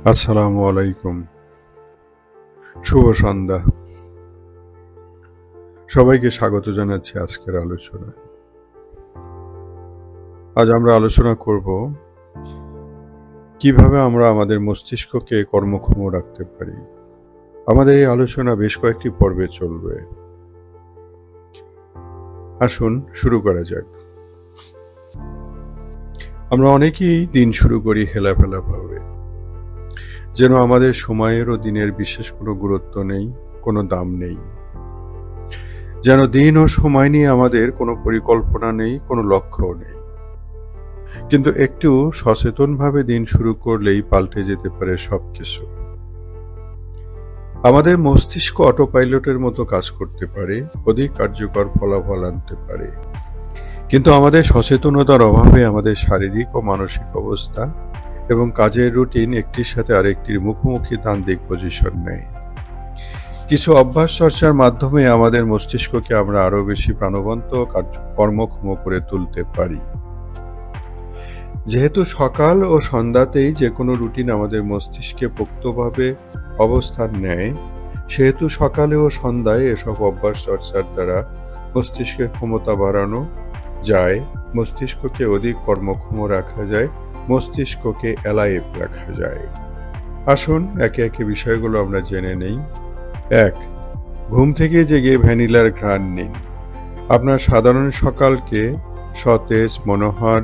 আসসালামু আলাইকুম। শুভ সন্ধ্যা। সবাইকে স্বাগত জানাচ্ছি আজকের আলোচনায়। আজ আমরা আলোচনা করব কিভাবে আমরা আমাদের মস্তিষ্ককে কর্মক্ষম রাখতে পারি। আমাদের এই আলোচনা বেশ কয়েকটি পর্বে চলবে। আসুন শুরু করা যাক। আমরা অনেকেই দিন শুরু করি হেলাফেলা ভাবে, যেন আমাদের সময়ের ও দিনের বিশেষ কোনো গুরুত্ব নেই, কোনো দাম নেই। যেন দিন ও সময় নিয়ে আমাদের কোনো পরিকল্পনা নেই, কোনো লক্ষ্যও নেই। কিন্তু একটু সচেতনভাবে দিন শুরু করলেই পাল্টে যেতে পারে সবকিছু। আমাদের মস্তিষ্ক অটো পাইলটের মতো কাজ করতে পারে, অধিক কার্যকর ফলাফল আনতে পারে। কিন্তু আমাদের সচেতনতার অভাবে আমাদের শারীরিক ও মানসিক অবস্থা এবং কাজের রুটিন একটির সাথে আরেকটির মুখোমুখি তান্ত্রিক পজিশন নেয়। কিছু অভ্যাস চর্চার মাধ্যমে আমাদের মস্তিষ্ককে আমরা আরো বেশি প্রাণবন্ত ও কর্মক্ষম করে তুলতে পারি। যেহেতু সকাল ও সন্ধ্যাতেই যে কোনো রুটিন আমাদের মস্তিষ্কে পোক্তভাবে অবস্থান নেয়, সেহেতু সকালে ও সন্ধ্যায় এসব অভ্যাস চর্চার দ্বারা মস্তিষ্কের ক্ষমতা বাড়ানো যায়, মস্তিষ্ককে অধিক কর্মক্ষম রাখা যায়, মস্তিষ্ককে অ্যালাইভ রাখা যায়। আসুন একে একে বিষয়গুলো আমরা জেনে নেই। ১. ঘুম থেকে জেগে ভ্যানিলার ঘ্রাণ নিন। আপনার সাধারণ সকালকে সতেজ, মনোহর,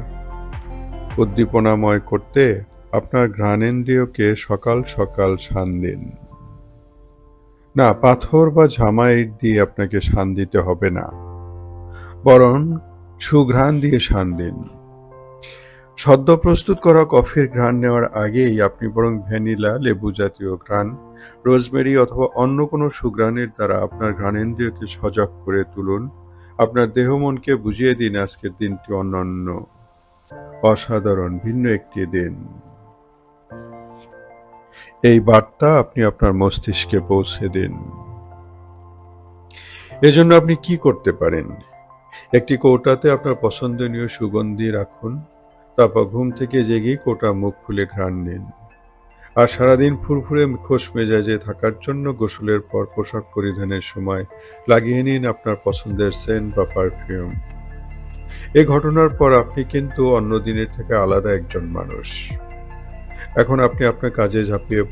উদ্দীপনাময় করতে আপনার ঘ্রাণেন্দ্রিয়কে সকাল সকাল শান দিন। না, পাথর বা ঝামা ইট দিয়ে আপনাকে শান দিতে হবে না, বরং সুঘ্রাণ দিয়ে শান দিন। সদ্য প্রস্তুত করা কফির ঘ্রাণ নেওয়ার আগেই আপনি বরং ভ্যানিলা, লেবু জাতীয় ঘ্রাণ, রোজমেরি অথবা অন্য কোনো সুঘ্রাণের দ্বারা আপনার ঘ্রাণেন্দ্রিয়কে সজাগ করে তুলুন। আপনার দেহ মনকে বুঝিয়ে দিন আজকের দিনটি অনন্য, অসাধারণ, ভিন্ন একটি দিন। এই বার্তা আপনি আপনার মস্তিষ্কে পৌঁছে দিন। এজন্য আপনি কি করতে পারেন? একটি কৌটাতে আপনার পছন্দনীয় সুগন্ধি রাখুন, তারপর ঘুম থেকে জেগেই কৌটা মুখ খুলে ঘ্রাণ নিন। আর সারাদিন ফুরফুরে খোশ মেজাজে থাকার জন্য গোসলের পর পোশাক পরিধানের সময় লাগিয়ে নিন আপনার পছন্দের সেন্ট বা পারফিউম। এই ঘটনার পর আপনি কিন্তু অন্য দিনের থেকে আলাদা একজন মানুষ। এখন আপনি আপনার কাজে ঝাঁপিয়ে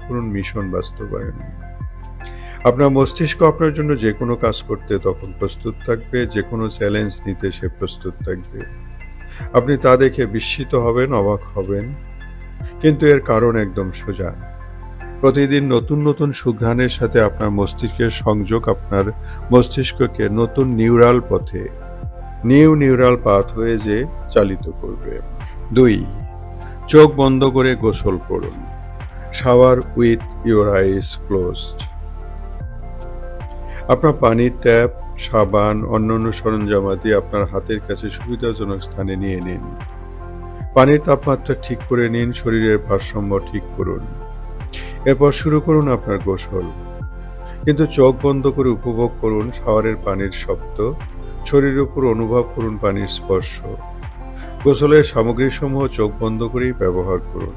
পড়ুন মিশন বাস্তবায়নে। আপনার মস্তিষ্ক আপনার জন্য যে কোনো কাজ করতে তখন প্রস্তুত থাকবে, যে কোনো চ্যালেঞ্জ নিতে সে প্রস্তুত থাকবে। আপনি তা দেখে বিস্মিত হবেন, অবাক হবেন, কিন্তু এর কারণ একদম সোজা। প্রতিদিন নতুন নতুন সুঘ্রাণের সাথে আপনার মস্তিষ্কের সংযোগ আপনার মস্তিষ্ককে নতুন নিউরাল পথে, নিউরাল পাথওয়েজে চালিত করবে। ২. চোখ বন্ধ করে গোসল করুন। Shower with your eyes closed. আপনার পানির ট্যাপ, সাবান, অন্যান্য সরঞ্জামাদি আপনার হাতের কাছে সুবিধাজনক স্থানে নিয়ে নিন। পানির তাপমাত্রা ঠিক করে নিন, শরীরের ভারসাম্য ঠিক করুন। এরপর শুরু করুন আপনার গোসল। কিন্তু চোখ বন্ধ করে উপভোগ করুন শাওয়ারের পানির শব্দ, শরীরের উপর অনুভব করুন পানির স্পর্শ। গোসলের সামগ্রীসমূহ চোখ বন্ধ করেই ব্যবহার করুন।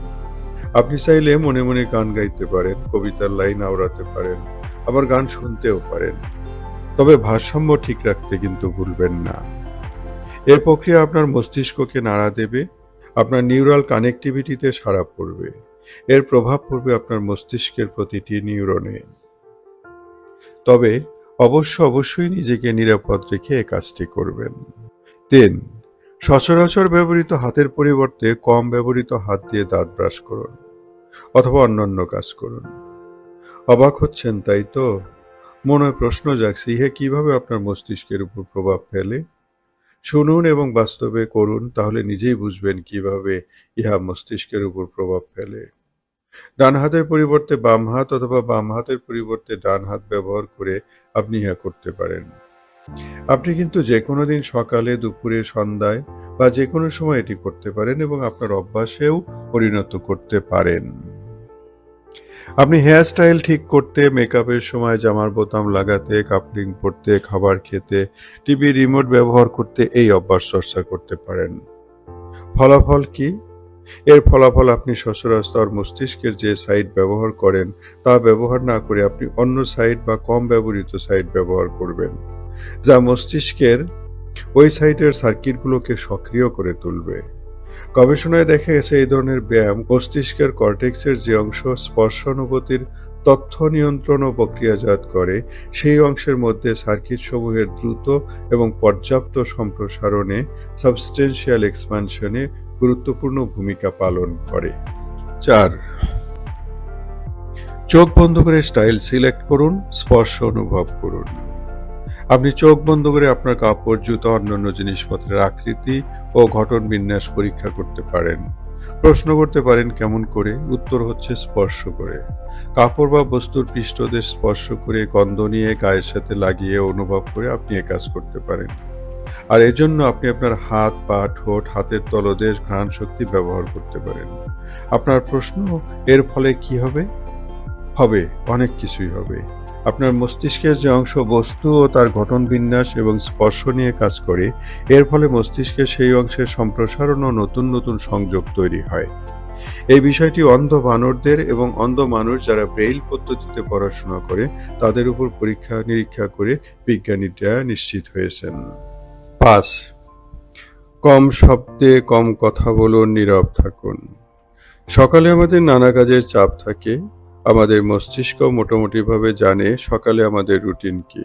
আপনি চাইলে মনে মনে গান গাইতে পারেন, কবিতার লাইন আওড়াতে পারেন, আবার গান শুনতেও পারেন। তবে ভারসাম্য ঠিক রাখতে কিন্তু ভুলবেন না। এর প্রক্রিয়া আপনার মস্তিষ্ককে নাড়া দেবে, আপনার নিউরাল কানেক্টিভিটিতে সাড়া পড়বে। এর প্রভাব পড়বে আপনার মস্তিষ্কের প্রতিটি নিউরনে। তবে অবশ্যই নিজেকে নিরাপদ রেখে এই কাজটি করবেন। ৩. সচরাচর ব্যবহৃত হাতের পরিবর্তে কম ব্যবহৃত হাত দিয়ে দাঁত ব্রাশ করুন অথবা অন্যান্য কাজ করুন। অবাক হচ্ছেন, তাই তো? মনে প্রশ্ন জাগছে, ইহে কিভাবে আপনার মস্তিষ্কের উপর প্রভাব ফেলে? শুনুন এবং বাস্তবে করুন, তাহলে নিজেই বুঝবেন কিভাবে ইহা মস্তিষ্কের উপর প্রভাব ফেলে। ডান হাতের পরিবর্তে বাম হাত অথবা বাম হাতের পরিবর্তে ডান হাত ব্যবহার করে আপনি ইহা করতে পারেন। আপনি কিন্তু যে কোনো দিন সকালে, দুপুরে, সন্ধ্যায় বা যে কোনো সময় এটি করতে পারেন এবং আপনার অভ্যাসেও পরিণত করতে পারেন। আপনি হেয়ার স্টাইল ঠিক করতে, মেকআপের সময় জামার বোতাম লাগাতে, কাপড়িং পরতে, খাবার খেতে, টিভি রিমোট ব্যবহার করতে এই অভ্যাস চর্চা করতে পারেন। ফলাফল কি? এর ফলাফল আপনি সচরাচর মস্তিষ্কের যে সাইট ব্যবহার করেন তা ব্যবহার না করে আপনি অন্য সাইট বা কম ব্যবহৃত সাইট ব্যবহার করবেন, যা মস্তিষ্কের ওই সাইটের সার্কিটগুলোকে সক্রিয় করে তুলবে। গবেষণায় দেখা গেছে এই ধরনের ব্যায়াম মস্তিষ্কের কর্টেক্সের যে অংশ স্পর্শানুভূতির তথ্য নিয়ন্ত্রণ ও প্রক্রিয়াজাত করে সেই অংশের মধ্যে সার্কিট সমূহের দ্রুত এবং পর্যাপ্ত সম্প্রসারণে সাবস্টেন্সিয়াল এক্সপানশনে গুরুত্বপূর্ণ ভূমিকা পালন করে। 4. চোখ বন্ধ করে স্টাইল সিলেক্ট করুন, স্পর্শ অনুভব করুন। আপনি চোখ বন্ধ করে আপনার কাপড়, জুতা, অন্যান্য জিনিসপত্রের আকৃতি ও গঠন বিন্যাস পরীক্ষা করতে পারেন। প্রশ্ন করতে পারেন কেমন করে? উত্তর হচ্ছে স্পর্শ করে। কাপড় বা বস্তুর পৃষ্ঠদেশ স্পর্শ করে, গন্ধ নিয়ে, গায়ের সাথে লাগিয়ে অনুভব করে আপনি এ কাজ করতে পারেন। আর এজন্য আপনি আপনার হাত, পা, ঠোঁট, হাতের তলদেশ, ঘ্রাণ শক্তি ব্যবহার করতে পারেন। আপনার প্রশ্ন, এর ফলে কি হবে? হবে, অনেক কিছুই হবে। আপনার মস্তিষ্কের যে অংশ বস্তু ও তার গঠন বিন্যাস এবং স্পর্শ নিয়ে কাজ করে, এর ফলে মস্তিষ্কের সেই অংশের সম্প্রসারণ ও নতুন নতুন সংযোগ তৈরি হয়। এই বিষয়টি অন্ধ বানরদের এবং অন্ধ মানুষ যারা ব্রেইল পদ্ধতিতে পড়াশোনা করে তাদের উপর পরীক্ষা নিরীক্ষা করে বিজ্ঞানীরা নিশ্চিত হয়েছেন। 5. কম শব্দে কম কথা বলুন, নীরব থাকুন। সকালে আমাদের নানা কাজের চাপ থাকে। আমাদের মস্তিষ্ক মোটামুটিভাবে জানে সকালে আমাদের রুটিন কি।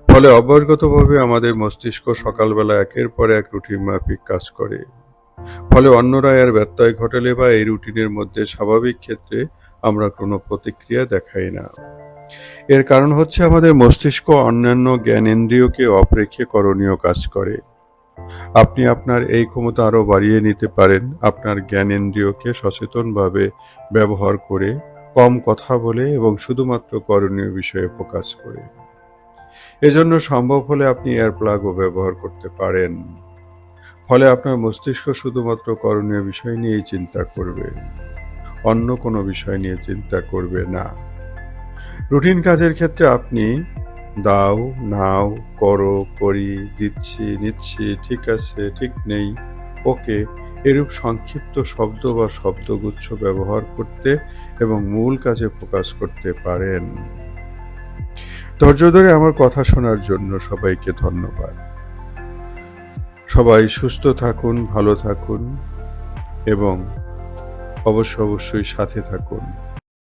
ফলে অভ্যাসগতভাবে আমাদের মস্তিষ্ক সকালবেলা একের পর এক রুটিন মাফিক কাজ করে। ফলে অন্যরা এর ব্যত্যয় ঘটালে বা এই রুটিনের মধ্যে স্বাভাবিক ক্ষেত্রে আমরা কোনো প্রতিক্রিয়া দেখাই না। এর কারণ হচ্ছে আমাদের মস্তিষ্ক অন্যান্য জ্ঞানেন্দ্রিয়কে অপেক্ষে করণীয় কাজ করে। আপনি আপনার এই ক্ষমতা আরও বাড়িয়ে নিতে পারেন আপনার জ্ঞানেন্দ্রিয়কে সচেতনভাবে ব্যবহার করে, কম কথা বলে এবং শুধুমাত্র করণীয় বিষয়ে ফোকাস করে। এজন্য সম্ভব হলে আপনি এয়ার প্লাগও ব্যবহার করতে পারেন। ফলে আপনার মস্তিষ্ক শুধুমাত্র করণীয় বিষয় নিয়েই চিন্তা করবে, অন্য কোনো বিষয় নিয়ে চিন্তা করবে না। রুটিন কাজের ক্ষেত্রে আপনি দাও, নাও, করো, করি, দিচ্ছি, নিচ্ছি, ঠিক আছে, ঠিক নেই, ওকে এরূপ সংক্ষিপ্ত শব্দ বা শব্দগুচ্ছ ব্যবহার করতে এবং মূল কাজে ফোকাস করতে পারেন। ধৈর্য ধরে আমার কথা শোনার জন্য সবাইকে ধন্যবাদ। সবাই সুস্থ থাকুন, ভালো থাকুন এবং অবশ্যই সাথে থাকুন।